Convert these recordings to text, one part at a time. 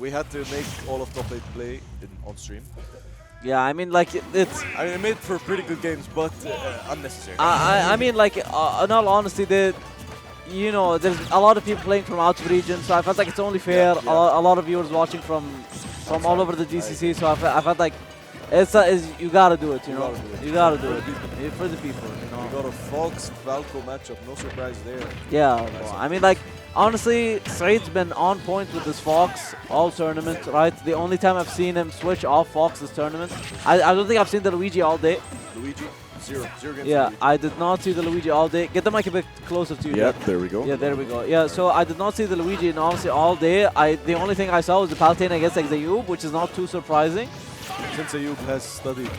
We had to make all of top 8 play on stream. Yeah, I mean, like, it's... I mean, it made for pretty good games, but unnecessary. I mean, like, in all honesty, you know, there's a lot of people playing from out of region, so I felt like it's only fair. A lot of viewers watching from all over the GCC, so I felt like you gotta do it, you know. You gotta do it for the people, you know. We got a Fox Falco matchup, no surprise there. Yeah, well, I mean, like, honestly, Saeed's been on point with this Fox all tournament, right? The only time I've seen him switch off Fox this tournament, I don't think I've seen the Luigi all day. Luigi, zero against Yeah, Luigi. I did not see the Luigi all day. Get the mic a bit closer to you. Yeah, there we go. Yeah, there we go. Yeah, so I did not see the Luigi, and honestly, all day, the only thing I saw was the Palutena against Exayub, which is not too surprising. Since Ayub has studied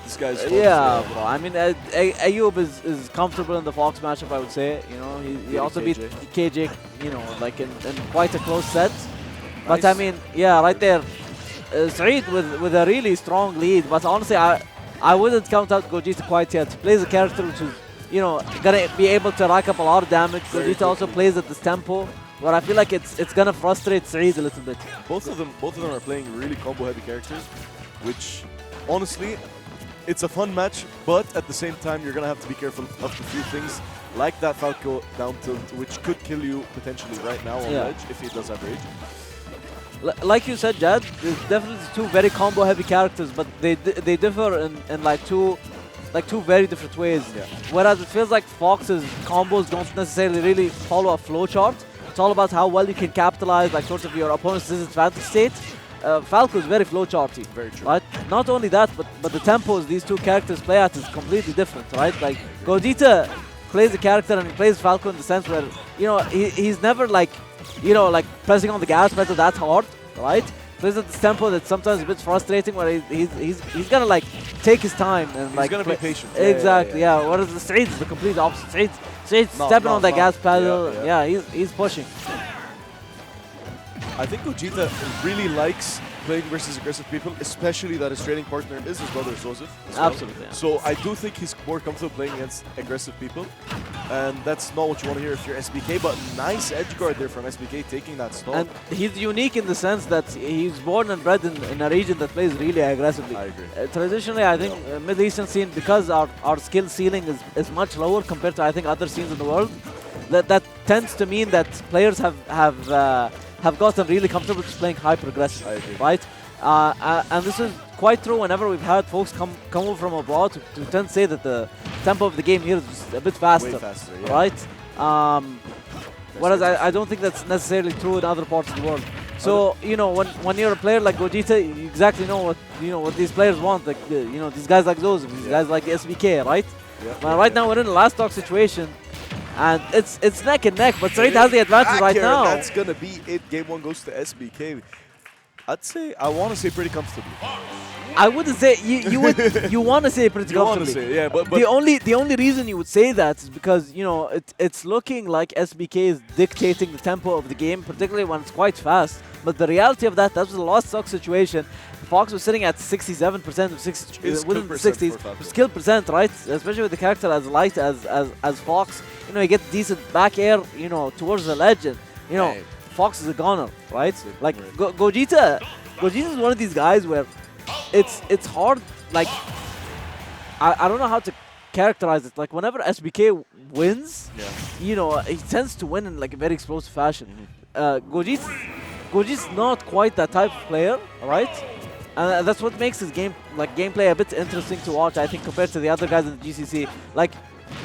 this guy's Yeah, bro. I mean, Ayub is comfortable in the Fox matchup, I would say. You know, he also beat KJ, you know, like in quite a close set. But I mean, yeah, right there, Saeed with a really strong lead. But honestly, I wouldn't count out Gogeta quite yet. He plays a character which is, you know, gonna be able to rack up a lot of damage. Gogeta also plays at this tempo, but I feel like it's gonna frustrate Saeed a little bit. Both of them are playing really combo-heavy characters, which, honestly, it's a fun match, but at the same time, you're going to have to be careful of a few things, like that Falco down tilt, which could kill you potentially right now on Rage, if he does have Rage. Like you said, Jad, there's definitely two very combo-heavy characters, but they differ in like two very different ways. Yeah. Whereas it feels like Fox's combos don't necessarily really follow a flowchart. It's all about how well you can capitalize, like, sort of your opponent's disadvantage state. Falco is very flowcharty. Very true. Right? Not only that, but the tempos these two characters play at is completely different, right? Like, Gogeta plays a character and he plays Falco in the sense where, you know, he's never like, you know, like pressing on the gas pedal that hard, right? Plays at this tempo that's sometimes a bit frustrating, where he's gonna like take his time and he's like gonna be patient. Exactly, yeah. Whereas the Saeed is the complete opposite. Saeed's stepping on that gas pedal. Yeah, he's pushing. I think Gogeta really likes playing versus aggressive people, especially that his training partner is his brother Joseph. Absolutely. Yeah. So I do think he's more comfortable playing against aggressive people, and that's not what you want to hear if you're SBK. But nice edge guard there from SBK, taking that stall. And he's unique in the sense that he's born and bred in a region that plays really aggressively. I agree. Traditionally, I think Middle Eastern scene, because our skill ceiling is much lower compared to, I think, other scenes in the world, that tends to mean that players have gotten really comfortable just playing hyper-aggressive, right? And this is quite true whenever we've had folks come over from abroad to tend to say that the tempo of the game here is just a bit faster, way faster, yeah. right? Whereas I don't think that's necessarily true in other parts of the world. So, you know, when you're a player like Gogeta, you exactly know what these players want, like, you know, these guys like those, these guys like SBK, right? Well, right now we're in a last stock situation, and it's neck and neck, but Saeed has the advantage right now. That's gonna be it. Game 1 goes to SBK. I want to say pretty comfortably. I wouldn't say you want to say pretty comfortably. Say, yeah, but the only reason you would say that is because, you know, it's looking like SBK is dictating the tempo of the game, particularly when it's quite fast. But the reality of that was a lost stock situation. Fox was sitting at 67% of within the 60s skill percent, right? Especially with the character as light as Fox. You know, you get decent back air, you know, towards the ledge, and you know, Fox is a gunner, right? Like Gogeta is one of these guys where it's hard. Like, I don't know how to characterize it. Like, whenever SBK wins, you know, he tends to win in like a very explosive fashion. Gogeta's not quite that type of player, right? And that's what makes his gameplay a bit interesting to watch, I think, compared to the other guys in the GCC. Like,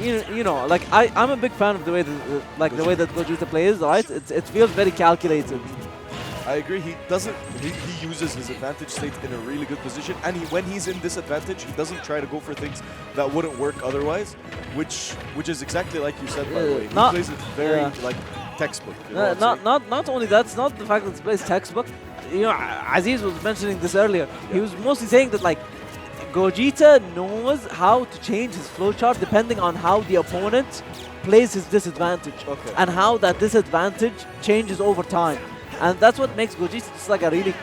you know, like I'm a big fan of the way that Gogeta plays, right? It feels very calculated. I agree. He uses his advantage state in a really good position, and when he's in disadvantage, he doesn't try to go for things that wouldn't work otherwise, which is exactly like you said, by the way. He plays it very like textbook. You know not only that, it's not the fact that he plays textbook. You know, Aziz was mentioning this earlier. He was mostly saying that, like, Gogeta knows how to change his flowchart depending on how the opponent plays his disadvantage, and how that disadvantage changes over time. And that's what makes Gogeta just like a really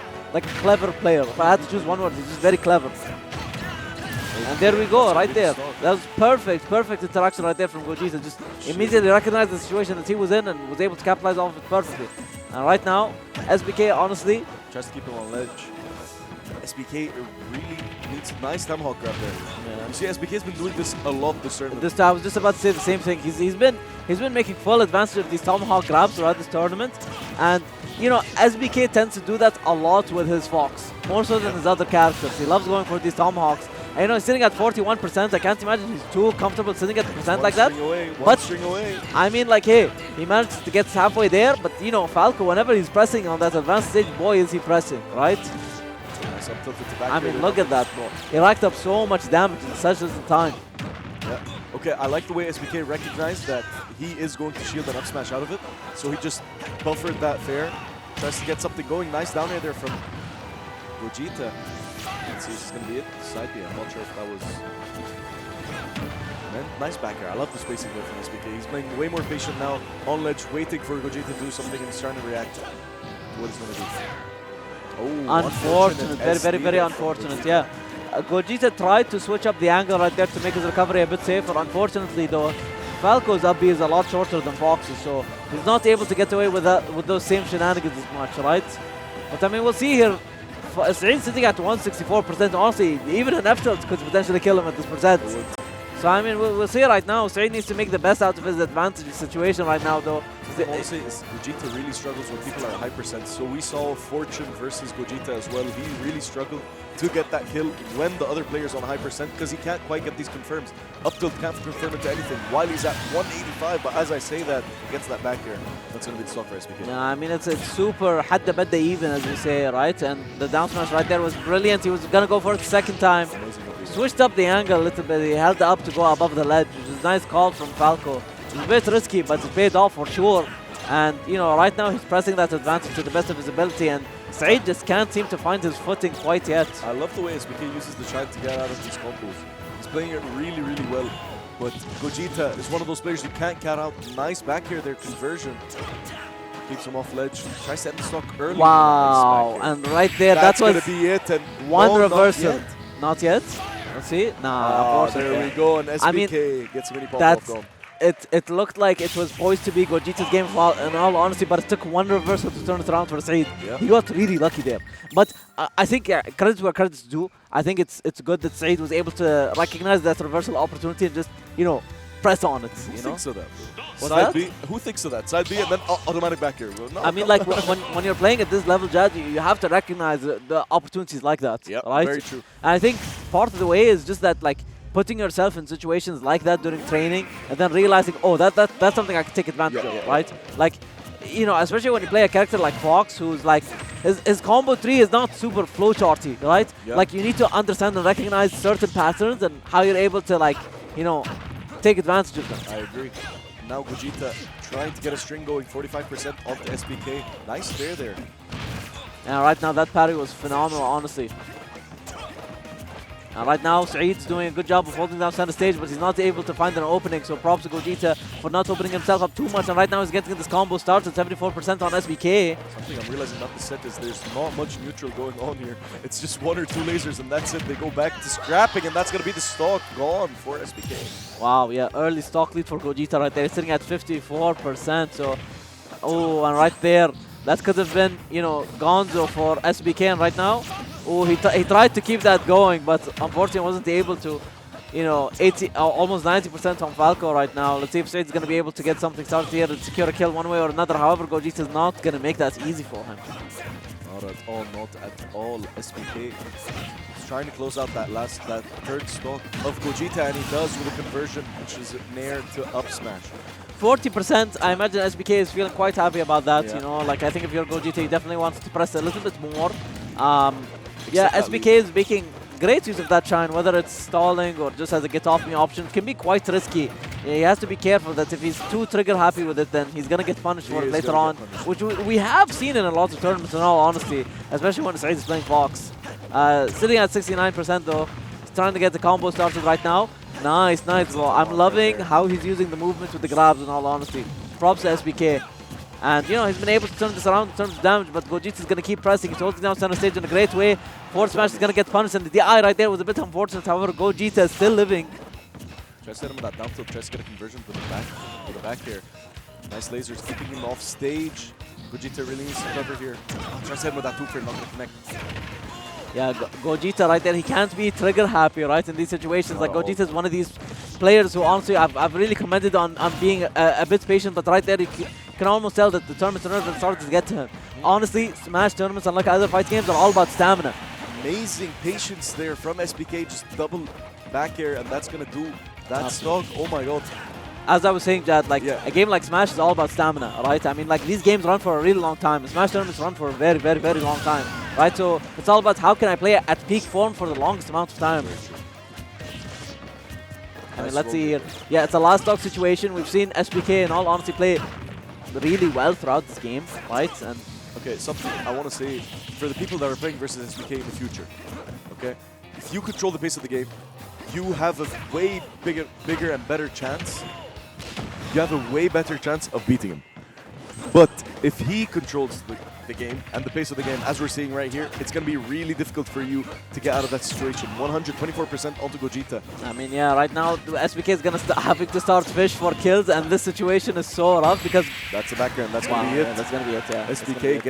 clever player. If I had to choose one word, he's just very clever. And there we go, right there. That was perfect interaction right there from Gogeta. Just immediately recognized the situation that he was in and was able to capitalize off it perfectly. And right now, SBK, honestly, Tries to keep him on ledge. SBK really needs a nice tomahawk grab there. Yeah. You see, SBK's been doing this a lot this tournament. I was just about to say the same thing. He's been making full advantage of these tomahawk grabs throughout this tournament, and you know SBK tends to do that a lot with his Fox, more so than his other characters. He loves going for these tomahawks. And, you know, he's sitting at 41%. I can't imagine he's too comfortable sitting at the percent like that. One string away. I mean, like, hey, he managed to get halfway there, but you know, Falco, whenever he's pressing on that advanced stage, boy, is he pressing, right? I mean, look at that, bro. He racked up so much damage in such little time. Yeah. Okay, I like the way SBK recognized that he is going to shield an up smash out of it. So he just buffered that fair. Tries to get something going. Nice down air there from Gogeta. Let's see if this is going to be it. Side B. I'm not sure if that was... Man, nice back air. I love the spacing there from SBK. He's playing way more patient now on ledge, waiting for Gogeta to do something, and he's trying to react to what he's going to do. Oh, unfortunate. Very unfortunate, yeah. Gogeta tried to switch up the angle right there to make his recovery a bit safer. Unfortunately, though, Falco's up B is a lot shorter than Fox's, so he's not able to get away with those same shenanigans as much, right? But I mean, we'll see here. Saeed sitting at 164%. Honestly, even an F tilt could potentially kill him at this percent. So I mean, we'll see right now. Saeed needs to make the best out of his advantage situation right now, though. Honestly, Gogeta really struggles when people are at high percent. So we saw Fortune versus Gogeta as well. He really struggled to get that kill when the other player's on high percent because he can't quite get these confirms. Up tilt can't confirm into anything while he's at 185. But as I say that, he gets that back here. That's going to be the stock for SBK. Yeah, I mean, it's super hadda badda even, as we say, right? And the down smash right there was brilliant. He was going to go for it the second time. Switched up the angle a little bit. He held up to go above the ledge, which is a nice call from Falco. It's a bit risky, but it paid off for sure. And, you know, right now he's pressing that advantage to the best of his ability, and Saeed just can't seem to find his footing quite yet. I love the way SBK uses the shine to get out of these combos. He's playing it really, really well. But Gogeta is one of those players you can't cat out. Nice back here, their conversion. Keeps him off ledge. Tries to end the stock early. Wow, nice and right there, that's was gonna be it. And one reversal. Not yet. Let's see. Nah, there we go. And SBK gets a mini pop-off going. It looked like it was poised to be Gogeta's game in all honesty, but it took one reversal to turn it around for Saeed. Yeah. He got really lucky there. But I think credit where credit's due. I think it's good that Saeed was able to recognize that reversal opportunity and just, you know, press on it. Who thinks of that? Side B? Who thinks of that? Side B and then automatic back here. Well, no, I mean, like when you're playing at this level, Jad, you have to recognize the opportunities like that. Yep, right? Very true. And I think part of the way is just that, like, putting yourself in situations like that during training and then realizing, oh, that's something I can take advantage of, right? Like, you know, especially when you play a character like Fox, who's like, his combo tree is not super flowcharty, right? Like, you need to understand and recognize certain patterns and how you're able to, like, you know, take advantage of them. I agree. Now Gogeta trying to get a string going, 45% off the SBK. Nice fair there. And right now, that parry was phenomenal, honestly. And right now, Saeed's doing a good job of holding down center stage, but he's not able to find an opening. So props to Gogeta for not opening himself up too much. And right now, he's getting this combo started, 74% on SBK. Something I'm realizing about the set is there's not much neutral going on here. It's just one or two lasers, and that's it. They go back to scrapping, and that's going to be the stock gone for SBK. Wow, yeah, early stock lead for Gogeta right there. He's sitting at 54%. So, oh, and right there, that could have been, you know, Gonzo for SBK. And right now, oh, he tried to keep that going, but unfortunately wasn't able to. You know, almost 90% on Falco right now. Let's see if Saeed's going to be able to get something started here and secure a kill one way or another. However, Gogeta's not going to make that easy for him. Not at all, not at all. SBK is trying to close out that third stock of Gogeta, and he does with a conversion, which is near to up smash. 40%, I imagine SBK is feeling quite happy about that, Yeah. you know, like I think if you're Gogeta, you definitely want to press a little bit more. Yeah, SBK is making great use of that shine, whether it's stalling or just as a get off me option. It can be quite risky. He has to be careful that if he's too trigger happy with it, then he's going to get punished for it later on, which we have seen in a lot of tournaments in all honesty, especially when Saeed is playing Fox. Sitting at 69% though, he's trying to get the combo started right now. Nice, nice. Well, I'm loving how he's using the movement with the grabs in all honesty. Props to SBK. And, you know, he's been able to turn this around in terms of damage, but Gogeta's going to keep pressing. He's holding down center stage in a great way. Forward smash is going to get punished, and the DI right there was a bit unfortunate. However, Gogeta is still living. Tries to hit him with that down tilt, tries to get a conversion for the back here. Nice lasers keeping him off stage. Gogeta really needs to cover here. Tries to hit with that 2 for not going to connect. Yeah, Gogeta right there, he can't be trigger happy, right, in these situations. Like, all. Gogeta is one of these players who honestly I've really commended on being a bit patient, but right there you can almost tell that the tournaments have started to get to him. Honestly, Smash tournaments, unlike other fight games, are all about stamina. Amazing patience there from SBK, just double back air, and that's going to do that stock. Oh my god. As I was saying, Jad, like a game like Smash is all about stamina, right? I mean, like these games run for a really long time. Smash tournaments run for a very, very, very long time, right? So it's all about how can I play at peak form for the longest amount of time. I mean, let's see here. Yeah, it's a last stock situation. We've seen SBK, in all honesty, play really well throughout this game, right? And okay, something I want to say for the people that are playing versus SBK in the future. Okay, if you control the pace of the game, you have a way bigger and better chance. You have a way better chance of beating him. But if he controls the game and the pace of the game, as we're seeing right here, it's going to be really difficult for you to get out of that situation. 124% onto Gogeta. I mean, yeah, right now SBK is going to having to start fish for kills, and this situation is so rough because that's the background. That's going to be it. Yeah, that's going to be it. Yeah, SBK gets